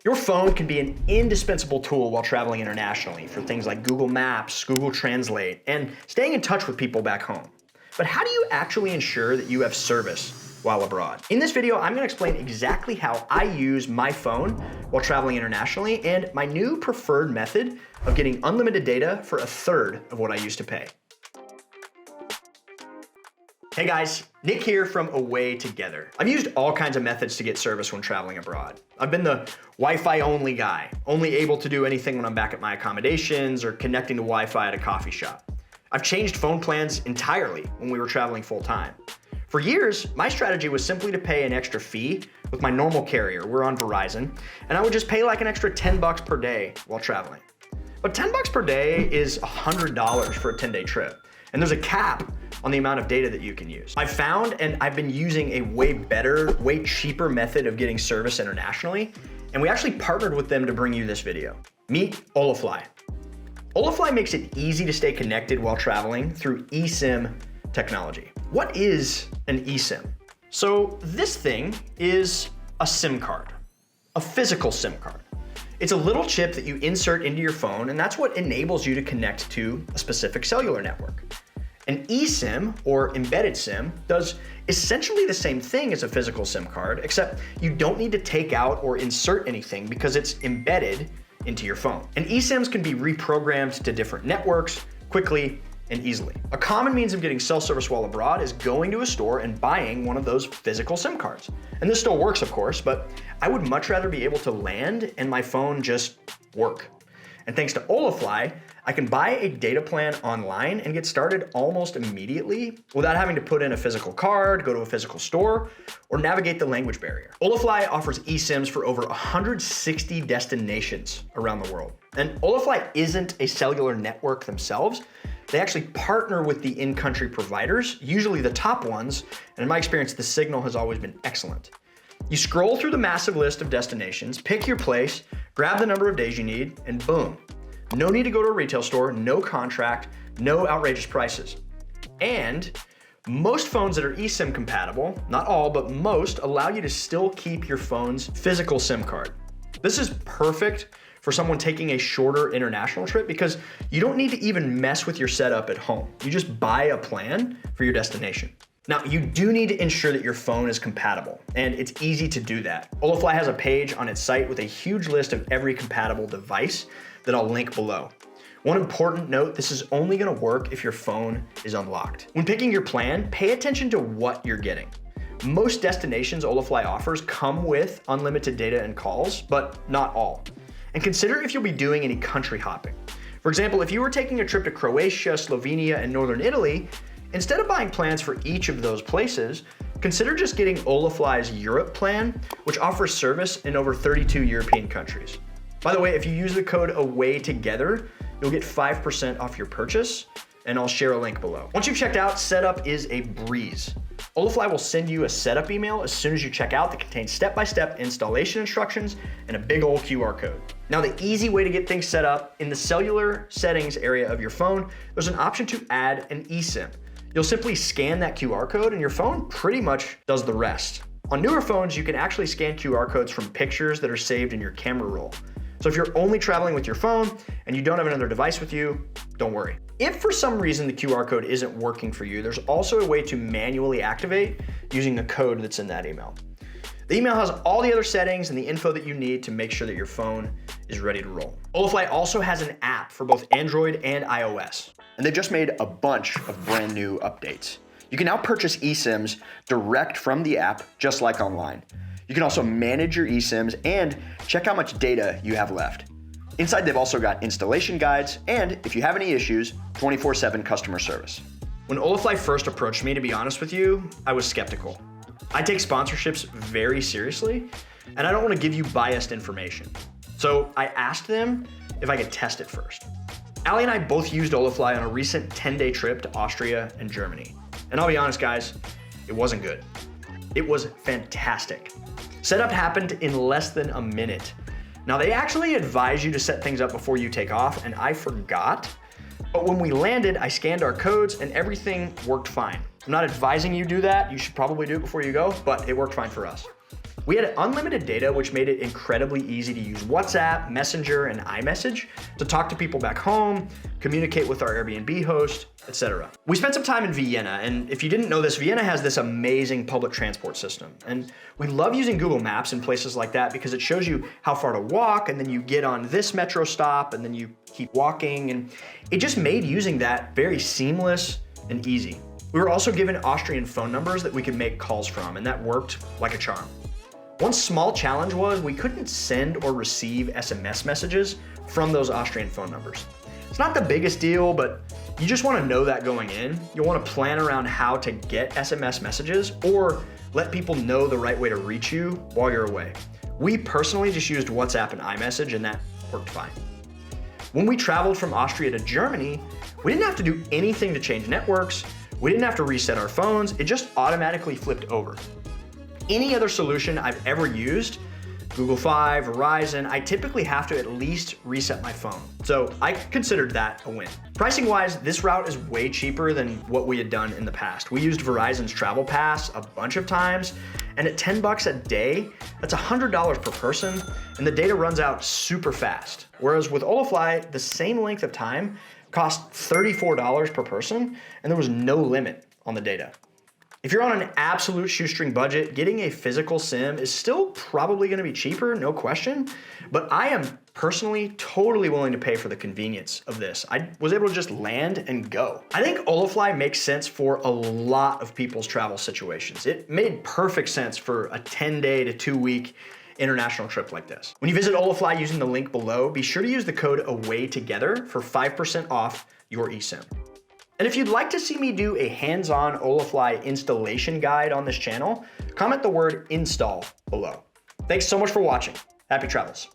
Your phone can be an indispensable tool while traveling internationally for things like Google Maps, Google Translate, and staying in touch with people back home. But how do you actually ensure that you have service while abroad? In this video, I'm gonna explain exactly how I use my phone while traveling internationally and my new preferred method of getting unlimited data for a third of what I used to pay. Hey guys, Nick here from Away Together. I've used all kinds of methods to get service when traveling abroad. I've been the Wi-Fi only guy, only able to do anything when I'm back at my accommodations or connecting to Wi-Fi at a coffee shop. I've changed phone plans entirely when we were traveling full time. For years, my strategy was simply to pay an extra fee with my normal carrier. We're on Verizon, and I would just pay like an extra 10 bucks per day while traveling. But 10 bucks per day is $100 for a 10-day trip. And there's a cap on the amount of data that you can use. I've found and I've been using a way better, way cheaper method of getting service internationally, and we actually partnered with them to bring you this video. Meet HolaFly. HolaFly makes it easy to stay connected while traveling through eSIM technology. What is an eSIM? So this thing is a SIM card, a physical SIM card. It's a little chip that you insert into your phone, and that's what enables you to connect to a specific cellular network. An eSIM, or embedded SIM, does essentially the same thing as a physical SIM card, except you don't need to take out or insert anything because it's embedded into your phone. And eSIMs can be reprogrammed to different networks quickly and easily. A common means of getting cell service while abroad is going to a store and buying one of those physical SIM cards. And this still works, of course, but I would much rather be able to land and my phone just work. And thanks to HolaFly, I can buy a data plan online and get started almost immediately without having to put in a physical card, go to a physical store, or navigate the language barrier. HolaFly offers eSIMs for over 160 destinations around the world. And HolaFly isn't a cellular network themselves. They actually partner with the in-country providers, usually the top ones, and in my experience, the signal has always been excellent. You scroll through the massive list of destinations, pick your place, grab the number of days you need, and boom. No need to go to a retail store, no contract, no outrageous prices. And most phones that are eSIM compatible, not all, but most, allow you to still keep your phone's physical SIM card. This is perfect for someone taking a shorter international trip because you don't need to even mess with your setup at home. You just buy a plan for your destination. Now, you do need to ensure that your phone is compatible, and it's easy to do that. HolaFly has a page on its site with a huge list of every compatible device that I'll link below. One important note, this is only gonna work if your phone is unlocked. When picking your plan, pay attention to what you're getting. Most destinations HolaFly offers come with unlimited data and calls, but not all. And consider if you'll be doing any country hopping. For example, if you were taking a trip to Croatia, Slovenia, and Northern Italy, instead of buying plans for each of those places, consider just getting HolaFly's Europe plan, which offers service in over 32 European countries. By the way, if you use the code AWAYTOGETHER, you'll get 5% off your purchase, and I'll share a link below. Once you've checked out, setup is a breeze. HolaFly will send you a setup email as soon as you check out that contains step-by-step installation instructions and a big old QR code. Now, the easy way to get things set up, in the cellular settings area of your phone, there's an option to add an eSIM. You'll simply scan that QR code and your phone pretty much does the rest. On newer phones, you can actually scan QR codes from pictures that are saved in your camera roll. So if you're only traveling with your phone and you don't have another device with you, don't worry. If for some reason the QR code isn't working for you, there's also a way to manually activate using the code that's in that email. The email has all the other settings and the info that you need to make sure that your phone is ready to roll. HolaFly also has an app for both Android and iOS, and they've just made a bunch of brand new updates. You can now purchase eSIMs direct from the app, just like online. You can also manage your eSIMs and check how much data you have left. Inside, they've also got installation guides, and if you have any issues, 24/7 customer service. When HolaFly first approached me, to be honest with you, I was skeptical. I take sponsorships very seriously, and I don't want to give you biased information. So I asked them if I could test it first. Allie and I both used HolaFly on a recent 10-day trip to Austria and Germany. And I'll be honest, guys, it wasn't good. It was fantastic. Setup happened in less than a minute. Now, they actually advise you to set things up before you take off, and I forgot. But when we landed, I scanned our codes and everything worked fine. I'm not advising you do that. You should probably do it before you go, but it worked fine for us. We had unlimited data, which made it incredibly easy to use WhatsApp, Messenger, and iMessage to talk to people back home, communicate with our Airbnb host, etc. We spent some time in Vienna, and if you didn't know this, Vienna has this amazing public transport system. And we love using Google Maps in places like that because it shows you how far to walk, and then you get on this metro stop, and then you keep walking, and it just made using that very seamless and easy. We were also given Austrian phone numbers that we could make calls from, and that worked like a charm. One small challenge was we couldn't send or receive SMS messages from those Austrian phone numbers. It's not the biggest deal, but you just want to know that going in. You'll want to plan around how to get SMS messages or let people know the right way to reach you while you're away. We personally just used WhatsApp and iMessage, and that worked fine. When we traveled from Austria to Germany, we didn't have to do anything to change networks. We didn't have to reset our phones. It just automatically flipped over. Any other solution I've ever used, Google Fi, Verizon, I typically have to at least reset my phone. So I considered that a win. Pricing wise, this route is way cheaper than what we had done in the past. We used Verizon's Travel Pass a bunch of times, and at $10 a day, that's $100 per person, and the data runs out super fast. Whereas with HolaFly, the same length of time cost $34 per person, and there was no limit on the data. If you're on an absolute shoestring budget, getting a physical SIM is still probably gonna be cheaper, no question, but I am personally totally willing to pay for the convenience of this. I was able to just land and go. I think HolaFly makes sense for a lot of people's travel situations. It made perfect sense for a 10-day to 2-week international trip like this. When you visit HolaFly using the link below, be sure to use the code AWAYTOGETHER for 5% off your eSIM. And if you'd like to see me do a hands-on HolaFly installation guide on this channel, comment the word install below. Thanks so much for watching. Happy travels.